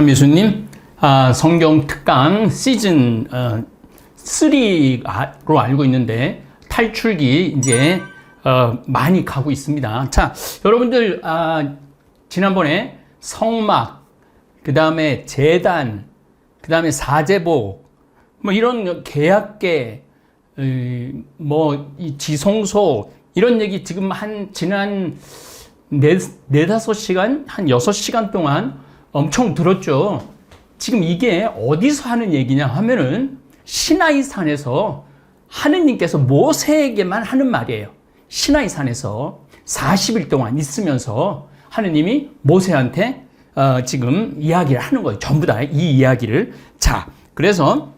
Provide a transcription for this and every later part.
삼미수님, 성경 특강 시즌 3로 알고 있는데 탈출기 이제 많이 가고 있습니다. 자, 여러분들 지난번에 성막, 그 다음에 제단, 그 다음에 사제복, 뭐 이런 계약계, 이 지성소 이런 얘기 지금 지난 4-5시간, 한 6시간 동안 엄청 들었죠. 지금 이게 어디서 하는 얘기냐 하면은 시나이산에서 하느님께서 모세에게만 하는 말이에요. 시나이산에서 40일 동안 있으면서 하느님이 모세한테 지금 이야기를 하는 거예요. 전부 다 이 이야기를. 자, 그래서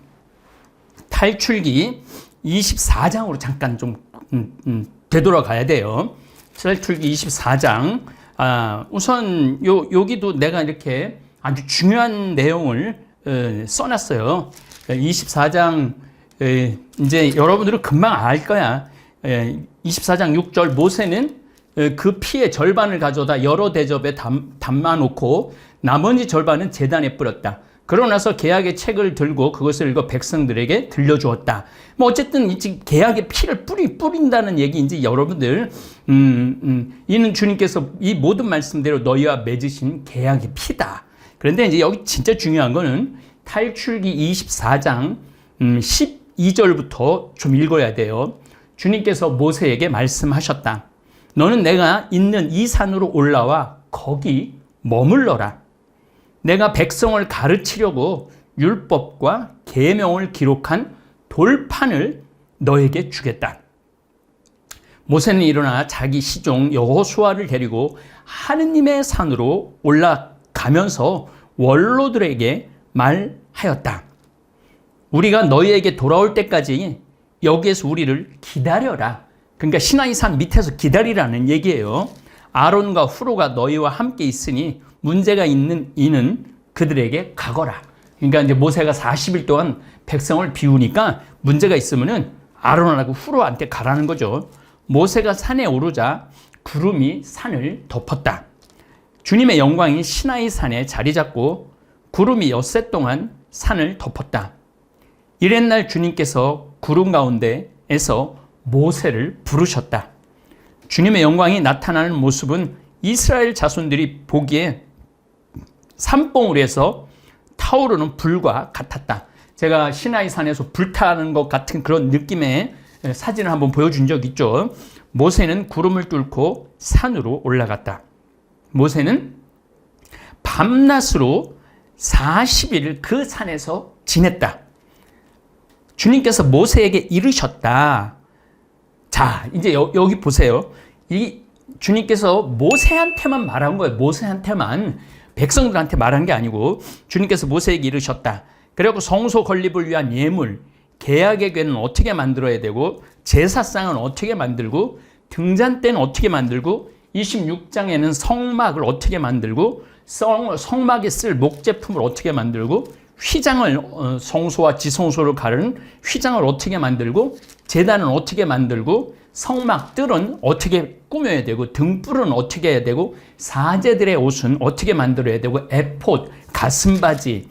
탈출기 24장으로 잠깐 좀 되돌아가야 돼요. 탈출기 24장. 우선 여기도 내가 이렇게 아주 중요한 내용을 써놨어요. 24장 이제 여러분들은 금방 알 거야. 24장 6절 모세는 그 피의 절반을 가져다 여러 대접에 담아놓고 나머지 절반은 제단에 뿌렸다. 그러고 나서 계약의 책을 들고 그것을 읽어 백성들에게 들려주었다. 뭐 어쨌든 이 계약의 피를 뿌린다는 얘기인지 여러분들 이는 주님께서 이 모든 말씀대로 너희와 맺으신 계약의 피다. 그런데 이제 여기 진짜 중요한 거는 탈출기 24장 12절부터 좀 읽어야 돼요. 주님께서 모세에게 말씀하셨다. 너는 내가 있는 이 산으로 올라와 거기 머물러라. 내가 백성을 가르치려고 율법과 계명을 기록한 돌판을 너에게 주겠다. 모세는 일어나 자기 시종 여호수아를 데리고 하느님의 산으로 올라가면서 원로들에게 말하였다. 우리가 너희에게 돌아올 때까지 여기에서 우리를 기다려라. 그러니까 시나이산 밑에서 기다리라는 얘기예요. 아론과 후로가 너희와 함께 있으니 문제가 있는 이는 그들에게 가거라. 그러니까 이제 모세가 40일 동안 백성을 비우니까 문제가 있으면은 아론하고 후로한테 가라는 거죠. 모세가 산에 오르자 구름이 산을 덮었다. 주님의 영광이 시나이 산에 자리 잡고 구름이 엿새 동안 산을 덮었다. 이튿날 주님께서 구름 가운데에서 모세를 부르셨다. 주님의 영광이 나타나는 모습은 이스라엘 자손들이 보기에 산봉우리에서 타오르는 불과 같았다. 제가 시나이 산에서 불타는 것 같은 그런 느낌의 사진을 한번 보여준 적 있죠. 모세는 구름을 뚫고 산으로 올라갔다. 모세는 밤낮으로 40일 그 산에서 지냈다. 주님께서 모세에게 이르셨다. 자, 이제 여기 보세요. 이 주님께서 모세한테만 말한 거예요. 모세한테만. 백성들한테 말한 게 아니고 주님께서 모세에게 이르셨다. 그리고 성소 건립을 위한 예물, 계약의 궤는 어떻게 만들어야 되고 제사상은 어떻게 만들고 등잔대는 어떻게 만들고 26장에는 성막을 어떻게 만들고 성막에 쓸 목제품을 어떻게 만들고 휘장을 성소와 지성소를 가르는 휘장을 어떻게 만들고 제단은 어떻게 만들고 성막들은 어떻게 꾸며야 되고 등불은 어떻게 해야 되고 사제들의 옷은 어떻게 만들어야 되고 에폿, 가슴바지,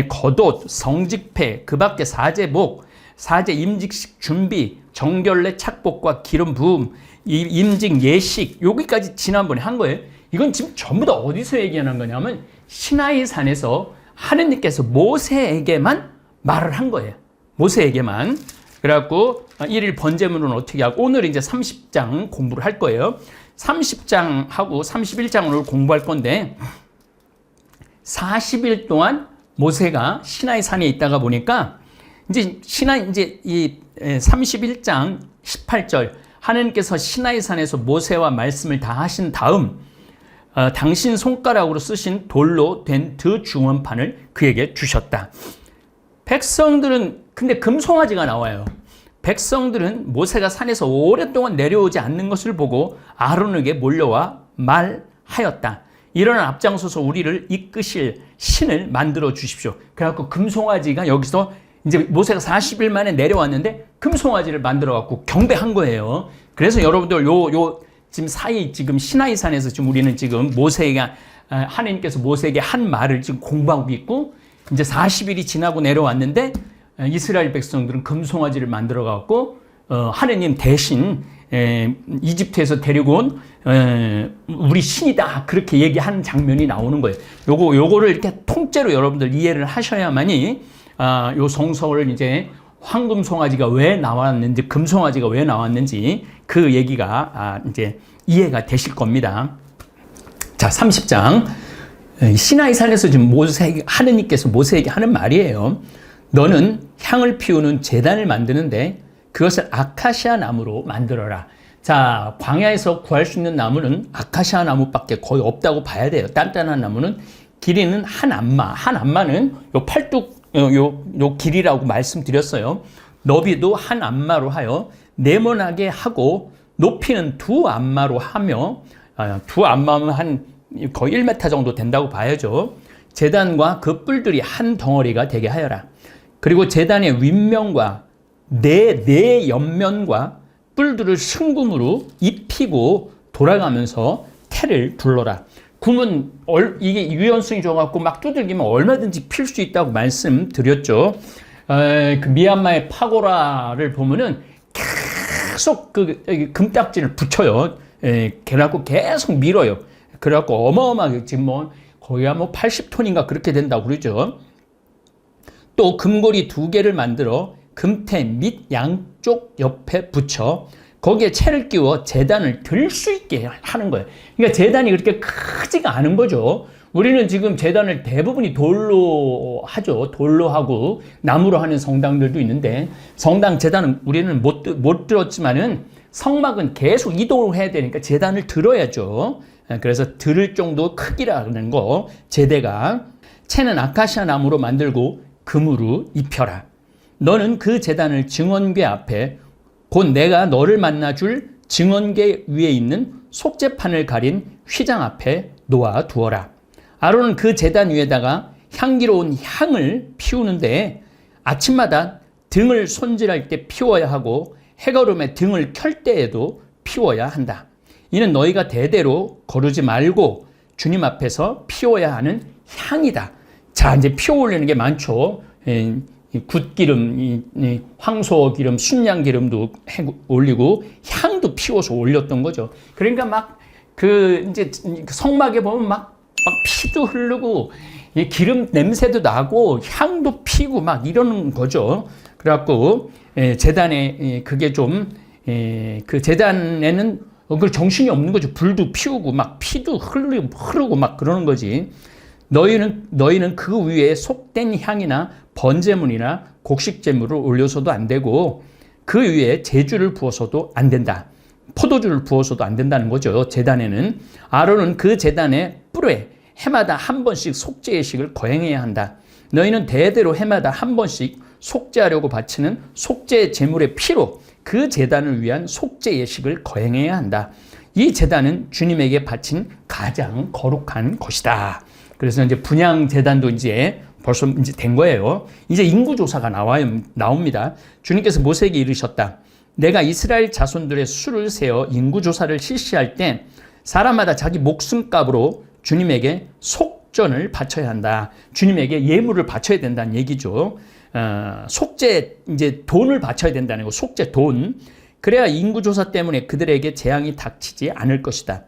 겉옷, 성직패, 그 밖에 사제복, 사제 임직식 준비, 정결례 착복과 기름 부음, 임직 예식 여기까지 지난번에 한 거예요. 이건 지금 전부 다 어디서 얘기하는 거냐면 시나이 산에서 하느님께서 모세에게만 말을 한 거예요. 모세에게만. 그래갖고 1일 번제물은 어떻게 하고 오늘 이제 30장 공부를 할 거예요. 30장하고 31장을 공부할 건데 40일 동안 모세가 시나이 산에 있다가 보니까 이제 이 31장 18절 하느님께서 시나이 산에서 모세와 말씀을 다 하신 다음 당신 손가락으로 쓰신 돌로 된 드 중원판을 그에게 주셨다. 백성들은 근데 금송아지가 나와요. 백성들은 모세가 산에서 오랫동안 내려오지 않는 것을 보고 아론에게 몰려와 말하였다. 일어나 앞장서서 우리를 이끄실 신을 만들어 주십시오. 그래갖고 금송아지가 여기서 이제 모세가 40일 만에 내려왔는데 금송아지를 만들어 갖고 경배한 거예요. 그래서 여러분들 지금 시나이 산에서 지금 우리는 지금 모세가 하나님께서 모세에게 한 말을 지금 공부하고 있고, 이제 40일이 지나고 내려왔는데 이스라엘 백성들은 금송아지를 만들어 갖고 하나님 대신 이집트에서 데리고 온 우리 신이다, 그렇게 얘기하는 장면이 나오는 거예요. 요거를 이렇게 통째로 여러분들 이해를 하셔야만이 요 성서를 이제 황금 송아지가 왜 나왔는지, 금송아지가 왜 나왔는지 그 얘기가 이제 이해가 되실 겁니다. 자, 30장. 시나이산에서 지금 하느님께서 모세에게 하는 말이에요. 너는 향을 피우는 제단을 만드는데 그것을 아카시아 나무로 만들어라. 자, 광야에서 구할 수 있는 나무는 아카시아 나무밖에 거의 없다고 봐야 돼요. 단단한 나무는 길이는 한 안마. 한 안마는 요 팔뚝, 요 길이라고 말씀드렸어요. 너비도 한 안마로 하여 네모나게 하고 높이는 두 안마로 하며, 두 안마면 한 거의 1m 정도 된다고 봐야죠. 제단과 그 뿔들이 한 덩어리가 되게 하여라. 그리고 제단의 윗면과 네 옆면과 뿔들을 순금으로 입히고 돌아가면서 태를 둘러라. 금은 이게 유연성이 좋아갖고 막 두들기면 얼마든지 필 수 있다고 말씀드렸죠. 그 미얀마의 파고라를 보면은 계속 그 금딱지를 붙여요. 그래갖고 계속 밀어요. 그래갖고 어마어마하게 지금 뭐 거의 뭐 80톤인가 그렇게 된다고 그러죠. 또 금고리 2개를 만들어 금태 밑 양쪽 옆에 붙여 거기에 채를 끼워 제단을 들 수 있게 하는 거예요. 그러니까 제단이 그렇게 크지가 않은 거죠. 우리는 지금 제단을 대부분이 돌로 하죠. 돌로 하고 나무로 하는 성당들도 있는데, 성당 제단은 우리는 못 들었지만은 성막은 계속 이동을 해야 되니까 제단을 들어야죠. 그래서 들을 정도 크기라는 거, 제대가. 채는 아카시아 나무로 만들고 금으로 입혀라. 너는 그 제단을 증언궤 앞에, 곧 내가 너를 만나줄 증언궤 위에 있는 속죄판을 가린 휘장 앞에 놓아 두어라. 아론은 그 제단 위에다가 향기로운 향을 피우는데 아침마다 등을 손질할 때 피워야 하고 해거름에 등을 켤 때에도 피워야 한다. 이는 너희가 대대로 거르지 말고 주님 앞에서 피워야 하는 향이다. 자, 이제 피워 올리는 게 많죠. 굿기름, 황소 기름, 순양 기름도 올리고 향도 피워서 올렸던 거죠. 그러니까 막 이제 성막에 보면 막 피도 흐르고 기름 냄새도 나고 향도 피고 막 이러는 거죠. 그래갖고 제단에 그게 좀 그 제단에는 그 정신이 없는 거죠. 불도 피우고 막 피도 흐르고 막 그러는 거지. 너희는 그 위에 속된 향이나 번제물이나 곡식제물을 올려서도 안 되고 그 위에 제주를 부어서도 안 된다. 포도주를 부어서도 안 된다는 거죠. 제단에는. 아론은 그 제단의 뿔에 해마다 한 번씩 속죄 예식을 거행해야 한다. 너희는 대대로 해마다 한 번씩 속죄하려고 바치는 속죄 제물의 피로 그 제단을 위한 속죄 예식을 거행해야 한다. 이 제단은 주님에게 바친 가장 거룩한 것이다. 그래서 이제 분향 제단도 이제 벌써 이제 된 거예요. 이제 인구조사가 나옵니다. 주님께서 모세에게 이르셨다. 내가 이스라엘 자손들의 수를 세어 인구조사를 실시할 때 사람마다 자기 목숨값으로 주님에게 속전을 바쳐야 한다. 주님에게 예물을 바쳐야 된다는 얘기죠. 속죄, 이제 돈을 바쳐야 된다는 거, 속죄 돈. 그래야 인구조사 때문에 그들에게 재앙이 닥치지 않을 것이다.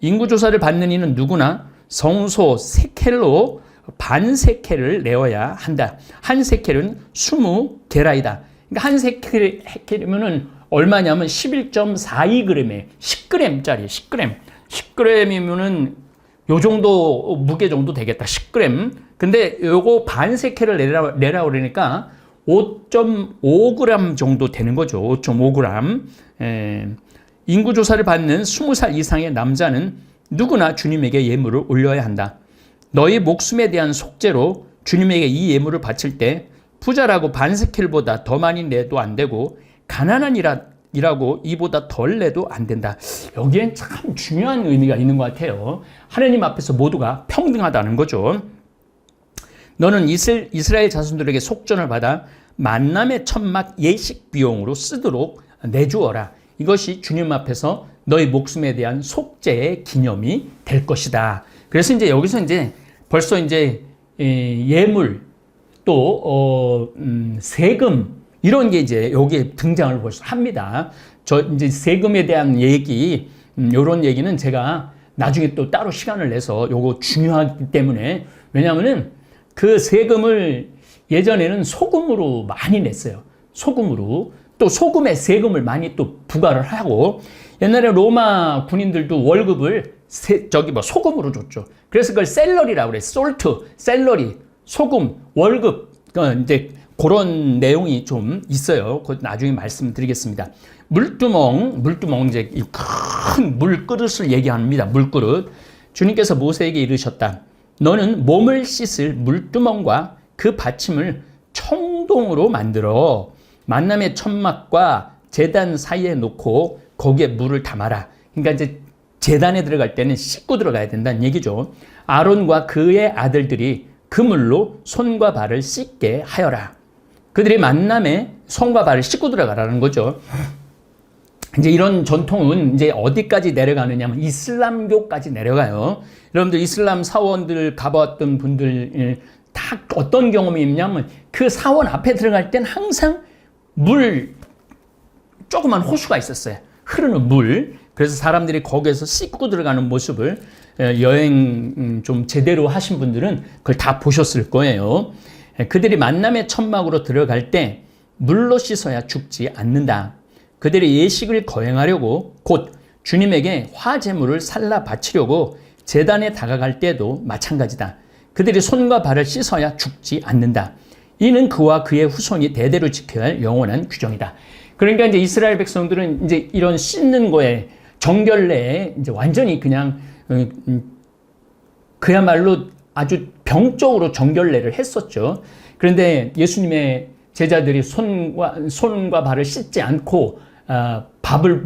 인구조사를 받는 이는 누구나 성소 세켈로 반 세켈을 내어야 한다. 한 세켈은 20게라이다. 그러니까 한 세켈이면은 얼마냐면 11.42g에 10g짜리 10g. 10g이면은 요 정도 무게 정도 되겠다. 10g. 근데 요거 반 세켈을 내라 그러니까 5.5g 정도 되는 거죠. 5.5g. 인구조사를 받는 20살 이상의 남자는 누구나 주님에게 예물을 올려야 한다. 너희 목숨에 대한 속죄로 주님에게 이 예물을 바칠 때 부자라고 반세켈보다 더 많이 내도 안 되고 가난한 이라고 이보다 덜 내도 안 된다. 여기엔 참 중요한 의미가 있는 것 같아요. 하나님 앞에서 모두가 평등하다는 거죠. 너는 이스라엘 자손들에게 속전을 받아 만남의 천막 예식 비용으로 쓰도록 내주어라. 이것이 주님 앞에서 너희 목숨에 대한 속죄의 기념이 될 것이다. 그래서 이제 여기서 이제 벌써 이제 예물 또 세금 이런 게 이제 여기에 등장을 벌써 합니다. 저 이제 세금에 대한 얘기 이런 얘기는 제가 나중에 또 따로 시간을 내서 요거 중요하기 때문에 왜냐하면은 그 세금을 예전에는 소금으로 많이 냈어요. 소금으로 또 소금에 세금을 많이 또 부과를 하고 옛날에 로마 군인들도 월급을 소금으로 줬죠. 그래서 그걸 셀러리라고 그래. 솔트, 셀러리, 소금, 월급. 이제 그런 내용이 좀 있어요. 그것 나중에 말씀드리겠습니다. 물두멍 이제 큰 물그릇을 얘기합니다. 물그릇. 주님께서 모세에게 이르셨다. 너는 몸을 씻을 물두멍과 그 받침을 청동으로 만들어 만남의 천막과 제단 사이에 놓고 거기에 물을 담아라. 그러니까 이제 제단에 들어갈 때는 씻고 들어가야 된다는 얘기죠. 아론과 그의 아들들이 그 물로 손과 발을 씻게 하여라. 그들이 만남에 손과 발을 씻고 들어가라는 거죠. 이제 이런 전통은 이제 어디까지 내려가느냐면 이슬람교까지 내려가요. 여러분들 이슬람 사원들 가봤던 분들 다 어떤 경험이 있냐면 그 사원 앞에 들어갈 땐 항상 물 조그만 호수가 있었어요. 흐르는 물. 그래서 사람들이 거기에서 씻고 들어가는 모습을 여행 좀 제대로 하신 분들은 그걸 다 보셨을 거예요. 그들이 만남의 천막으로 들어갈 때 물로 씻어야 죽지 않는다. 그들이 예식을 거행하려고 곧 주님에게 화제물을 살라 바치려고 제단에 다가갈 때도 마찬가지다. 그들이 손과 발을 씻어야 죽지 않는다. 이는 그와 그의 후손이 대대로 지켜야 할 영원한 규정이다. 그러니까 이제 이스라엘 백성들은 이제 이런 씻는 거에 정결례에 이제 완전히 그냥 그야말로 아주 병적으로 정결례를 했었죠. 그런데 예수님의 제자들이 손과 발을 씻지 않고 밥을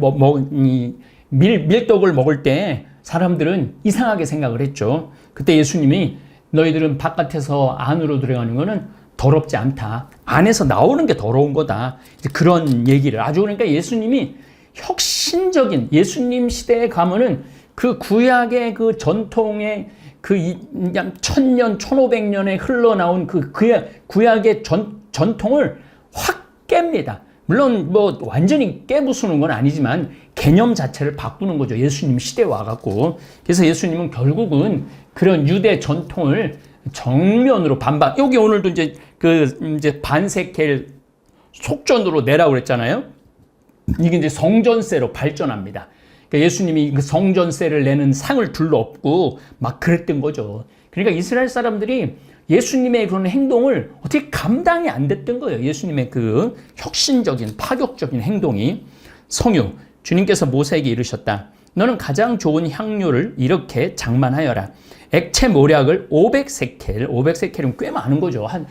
밀떡을 먹을 때 사람들은 이상하게 생각을 했죠. 그때 예수님이 너희들은 바깥에서 안으로 들어가는 거는 더럽지 않다. 안에서 나오는 게 더러운 거다. 이제 그런 얘기를 아주 그러니까 예수님이 혁신적인 예수님 시대에 가면은 그 구약의 그 전통의 그 1000년, 1500년에 흘러나온 그 구약의 전통을 확 깹니다. 물론 뭐 완전히 깨부수는 건 아니지만 개념 자체를 바꾸는 거죠. 예수님 시대에 와갖고. 그래서 예수님은 결국은 그런 유대 전통을 정면으로 반박. 여기 오늘도 이제 반세켈 속전으로 내라고 그랬잖아요. 이게 이제 성전세로 발전합니다. 그러니까 예수님이 그 성전세를 내는 상을 둘러엎고 막 그랬던 거죠. 그러니까 이스라엘 사람들이 예수님의 그런 행동을 어떻게 감당이 안 됐던 거예요. 예수님의 그 혁신적인 파격적인 행동이. 성유, 주님께서 모세에게 이르셨다. 너는 가장 좋은 향료를 이렇게 장만하여라. 액체 모략을 500세켈, 500세켈은 꽤 많은 거죠. 한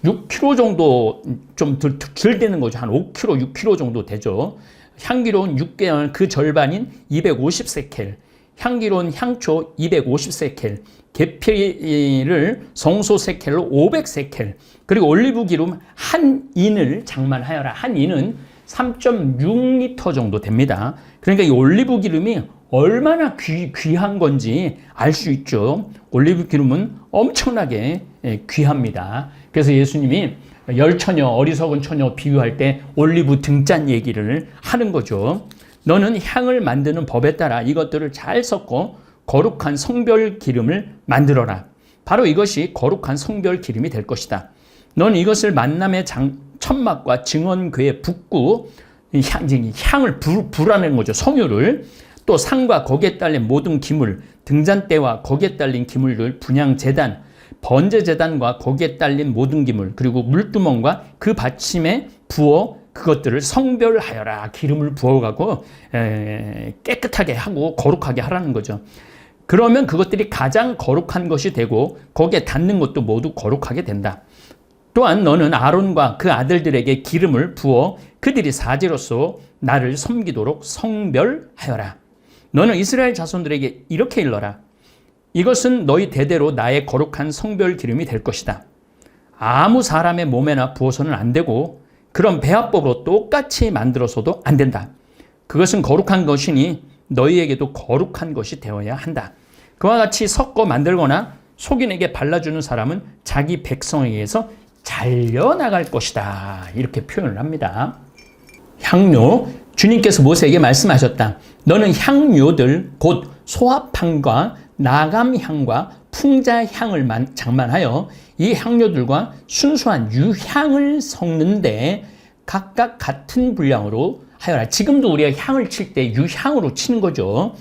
6kg 정도 좀 덜 되는 거죠. 한 5kg, 6kg 정도 되죠. 향기로운 육개월 그 절반인 250세켈, 향기로운 향초 250세켈, 계피를 성소세켈로 500세켈, 그리고 올리브 기름 한 인을 장만하여라. 한 인은 3.6리터 정도 됩니다. 그러니까 이 올리브 기름이 얼마나 귀한 건지 알 수 있죠. 올리브 기름은 엄청나게 귀합니다. 그래서 예수님이 열처녀, 어리석은 처녀 비유할 때 올리브 등잔 얘기를 하는 거죠. 너는 향을 만드는 법에 따라 이것들을 잘 섞어 거룩한 성별 기름을 만들어라. 바로 이것이 거룩한 성별 기름이 될 것이다. 넌 이것을 만남의 천막과 증언궤에 붓고 향을 부라는 거죠. 성유를. 또 상과 거기에 딸린 모든 기물, 등잔대와 거기에 딸린 기물들, 분향제단, 번제제단과 거기에 딸린 모든 기물, 그리고 물두멍과 그 받침에 부어 그것들을 성별하여라. 기름을 부어가고 깨끗하게 하고 거룩하게 하라는 거죠. 그러면 그것들이 가장 거룩한 것이 되고 거기에 닿는 것도 모두 거룩하게 된다. 또한 너는 아론과 그 아들들에게 기름을 부어 그들이 사제로서 나를 섬기도록 성별하여라. 너는 이스라엘 자손들에게 이렇게 일러라. 이것은 너희 대대로 나의 거룩한 성별 기름이 될 것이다. 아무 사람의 몸에나 부어서는 안 되고 그런 배합법으로 똑같이 만들어서도 안 된다. 그것은 거룩한 것이니 너희에게도 거룩한 것이 되어야 한다. 그와 같이 섞어 만들거나 속인에게 발라주는 사람은 자기 백성에 의해서 잘려나갈 것이다. 이렇게 표현을 합니다. 향료, 주님께서 모세에게 말씀하셨다. 너는 향료들 곧 소합향과 나감향과 풍자향을 장만하여 이 향료들과 순수한 유향을 섞는데 각각 같은 분량으로 하여라. 지금도 우리가 향을 칠 때 유향으로 치는 거죠.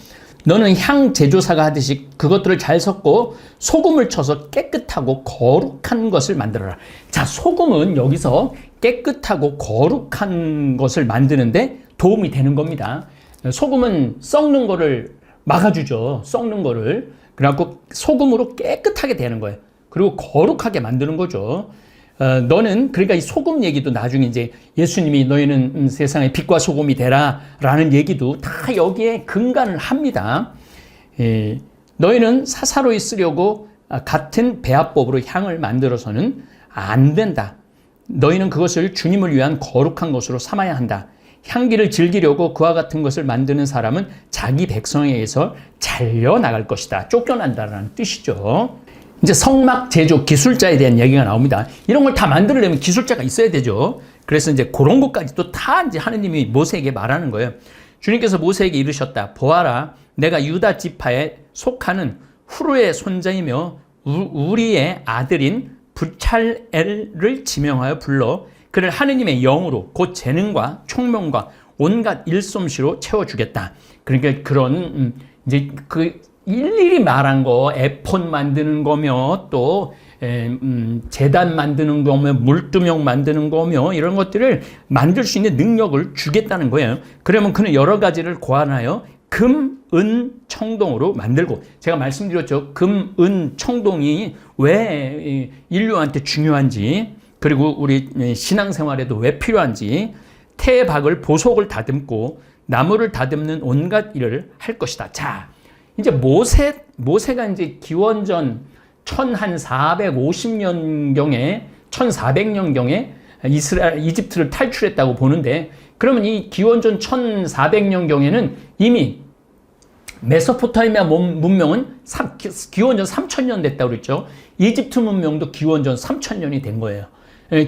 너는 향 제조사가 하듯이 그것들을 잘 섞고 소금을 쳐서 깨끗하고 거룩한 것을 만들어라. 자, 소금은 여기서 깨끗하고 거룩한 것을 만드는데 도움이 되는 겁니다. 소금은 썩는 거를 막아주죠. 썩는 거를. 그래갖고 소금으로 깨끗하게 되는 거예요. 그리고 거룩하게 만드는 거죠. 너는, 그러니까 이 소금 얘기도 나중에 이제 예수님이 너희는 세상의 빛과 소금이 되라 라는 얘기도 다 여기에 근간을 합니다. 너희는 사사로이 쓰려고 같은 배합법으로 향을 만들어서는 안 된다. 너희는 그것을 주님을 위한 거룩한 것으로 삼아야 한다. 향기를 즐기려고 그와 같은 것을 만드는 사람은 자기 백성에 의해서 잘려나갈 것이다. 쫓겨난다라는 뜻이죠. 이제 성막 제조 기술자에 대한 얘기가 나옵니다. 이런 걸 다 만들려면 기술자가 있어야 되죠. 그래서 이제 그런 것까지도 다 이제 하느님이 모세에게 말하는 거예요. 주님께서 모세에게 이르셨다. 보아라, 내가 유다 지파에 속하는 후르의 손자이며 우리의 아들인 부찰엘을 지명하여 불러 그를 하느님의 영으로 곧 재능과 총명과 온갖 일솜씨로 채워주겠다. 그러니까 그런 이제 그 일일이 말한 거, 에폰 만드는 거며 또 제단 만드는 거며 물두멍 만드는 거며 이런 것들을 만들 수 있는 능력을 주겠다는 거예요. 그러면 그는 여러 가지를 고안하여 금, 은, 청동으로 만들고, 제가 말씀드렸죠. 금, 은, 청동이 왜 인류한테 중요한지, 그리고 우리 신앙생활에도 왜 필요한지, 태박을 보석을 다듬고 나무를 다듬는 온갖 일을 할 것이다. 자, 이제 모세가 이제 기원전 1450년경에 1400년경에 이집트를 탈출했다고 보는데, 그러면 이 기원전 1400년경에는 이미 메소포타미아 문명은 기원전 3000년 됐다고 그랬죠. 이집트 문명도 기원전 3000년이 된 거예요.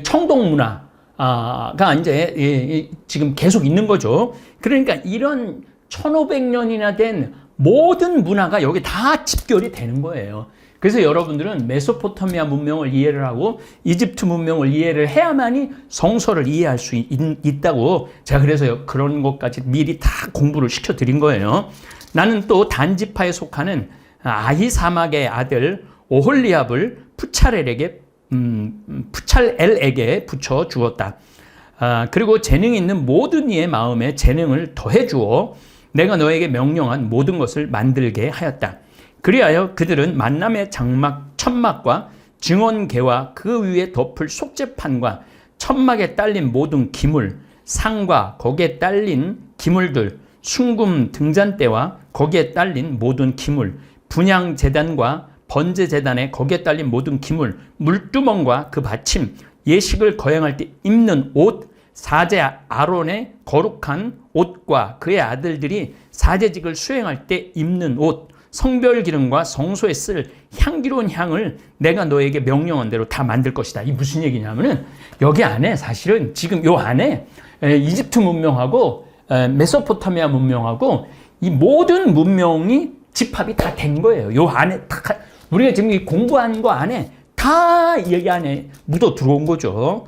청동 문화가 이제 지금 계속 있는 거죠. 그러니까 이런 1500년이나 된 모든 문화가 여기 다 집결이 되는 거예요. 그래서 여러분들은 메소포타미아 문명을 이해를 하고 이집트 문명을 이해를 해야만이 성서를 이해할 수 있다고 제가 그래서 그런 것까지 미리 다 공부를 시켜드린 거예요. 나는 또 단지파에 속하는 아히사막의 아들 오홀리압을 푸찰엘에게 붙여 주었다. 그리고 재능 있는 모든 이의 마음에 재능을 더해 주어 내가 너에게 명령한 모든 것을 만들게 하였다. 그리하여 그들은 만남의 장막, 천막과 증언계와 그 위에 덮을 속죄판과 천막에 딸린 모든 기물, 상과 거기에 딸린 기물들, 순금 등잔대와 거기에 딸린 모든 기물, 분향제단과 번제제단에 거기에 딸린 모든 기물, 물두멍과 그 받침, 예식을 거행할 때 입는 옷, 사제 아론의 거룩한 옷과 그의 아들들이 사제직을 수행할 때 입는 옷, 성별 기름과 성소에 쓸 향기로운 향을 내가 너에게 명령한 대로 다 만들 것이다. 이 무슨 얘기냐면은 여기 안에 사실은 지금 요 안에 이집트 문명하고 메소포타미아 문명하고 이 모든 문명이 집합이 다 된 거예요. 요 안에 다 우리가 지금 공부한 거 안에 다 여기 안에 묻어 들어온 거죠.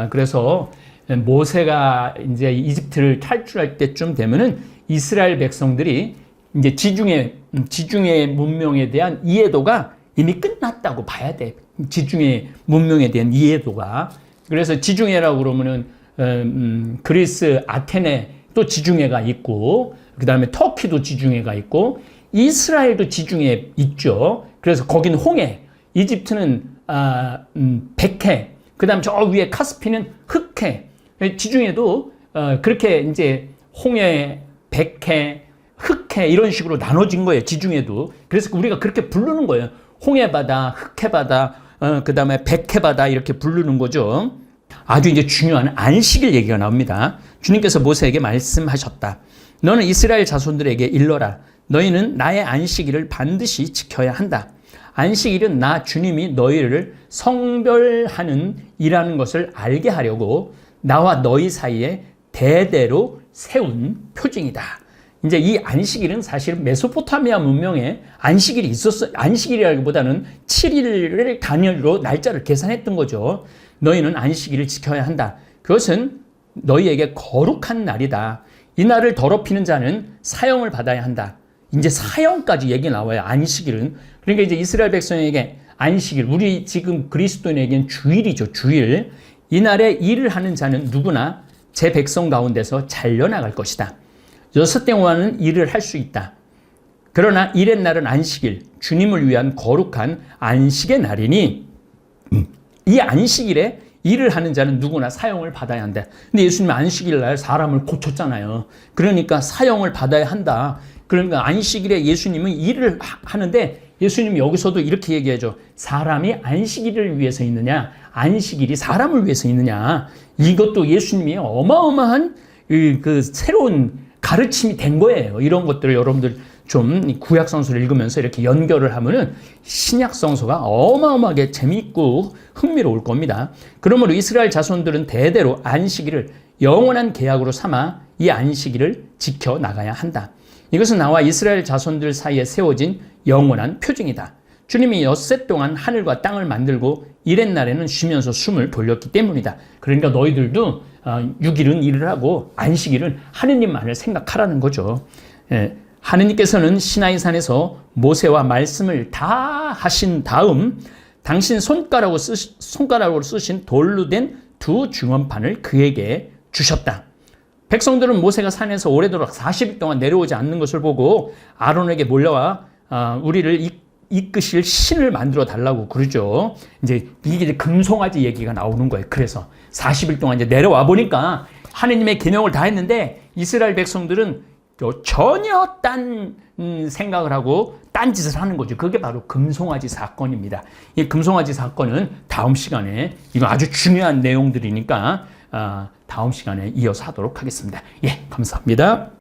그래서 모세가 이제 이집트를 탈출할 때쯤 되면은 이스라엘 백성들이 이제 지중해 문명에 대한 이해도가 이미 끝났다고 봐야 돼. 지중해 문명에 대한 이해도가. 그래서 지중해라고 그러면은 그리스 아테네 또 지중해가 있고, 그 다음에 터키도 지중해가 있고, 이스라엘도 지중해 있죠. 그래서 거기는 홍해, 이집트는 백해, 그 다음 저 위에 카스피는 흑해. 지중해도 그렇게 이제 홍해, 백해, 흑해 이런 식으로 나눠진 거예요. 지중해도. 그래서 우리가 그렇게 부르는 거예요. 홍해바다, 흑해바다, 그 다음에 백해바다 이렇게 부르는 거죠. 아주 이제 중요한 안식일 얘기가 나옵니다. 주님께서 모세에게 말씀하셨다. 너는 이스라엘 자손들에게 일러라. 너희는 나의 안식일을 반드시 지켜야 한다. 안식일은 나 주님이 너희를 성별하는 이라는 것을 알게 하려고 나와 너희 사이에 대대로 세운 표징이다. 이제 이 안식일은 사실 메소포타미아 문명에 안식일이 있었어. 안식일이라기보다는 7일을 단일로 날짜를 계산했던 거죠. 너희는 안식일을 지켜야 한다. 그것은 너희에게 거룩한 날이다. 이 날을 더럽히는 자는 사형을 받아야 한다. 이제 사형까지 얘기 나와요. 안식일은. 그러니까 이제 이스라엘 백성에게 안식일, 우리 지금 그리스도인에게는 주일이죠. 주일. 이 날에 일을 하는 자는 누구나 제 백성 가운데서 잘려나갈 것이다. 6대 동안은 일을 할 수 있다. 그러나 일의 날은 안식일, 주님을 위한 거룩한 안식의 날이니 이 안식일에 일을 하는 자는 누구나 사형을 받아야 한다. 근데 예수님은 안식일 날 사람을 고쳤잖아요. 그러니까 사형을 받아야 한다. 그러니까 안식일에 예수님은 일을 하는데 예수님이 여기서도 이렇게 얘기하죠. 사람이 안식일을 위해서 있느냐, 안식일이 사람을 위해서 있느냐. 이것도 예수님이 어마어마한 그 새로운 가르침이 된 거예요. 이런 것들을 여러분들 좀 구약 성서를 읽으면서 이렇게 연결을 하면은 신약 성서가 어마어마하게 재미있고 흥미로울 겁니다. 그러므로 이스라엘 자손들은 대대로 안식일을 영원한 계약으로 삼아 이 안식일을 지켜 나가야 한다. 이것은 나와 이스라엘 자손들 사이에 세워진 영원한 표징이다. 주님이 엿새 동안 하늘과 땅을 만들고 이렛 날에는 쉬면서 숨을 돌렸기 때문이다. 그러니까 너희들도 6일은 일을 하고 안식일은 하느님만을 생각하라는 거죠. 하느님께서는 시나이산에서 모세와 말씀을 다 하신 다음 당신 손가락으로 쓰신 돌로 된 두 증언판을 그에게 주셨다. 백성들은 모세가 산에서 오래도록 40일 동안 내려오지 않는 것을 보고 아론에게 몰려와 우리를 이끄실 신을 만들어 달라고 그러죠. 이제 이게 금송아지 얘기가 나오는 거예요. 그래서 40일 동안 이제 내려와 보니까 하느님의 계명을 다 했는데 이스라엘 백성들은 전혀 딴 생각을 하고 딴짓을 하는 거죠. 그게 바로 금송아지 사건입니다. 이 금송아지 사건은 다음 시간에 이거 아주 중요한 내용들이니까 다음 시간에 이어서 하도록 하겠습니다. 예, 감사합니다.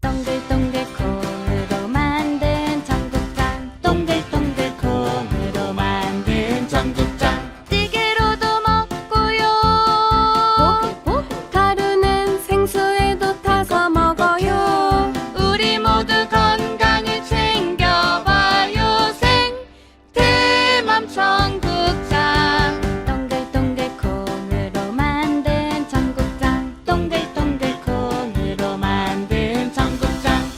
동글동글 콩으로 만든 청국장 동글동글 콩으로 만든 청국장 찌개로도 먹고요 가루는 생수에도 타서 먹어요 우리 모두 건강을 챙겨봐요 생태맘 청국장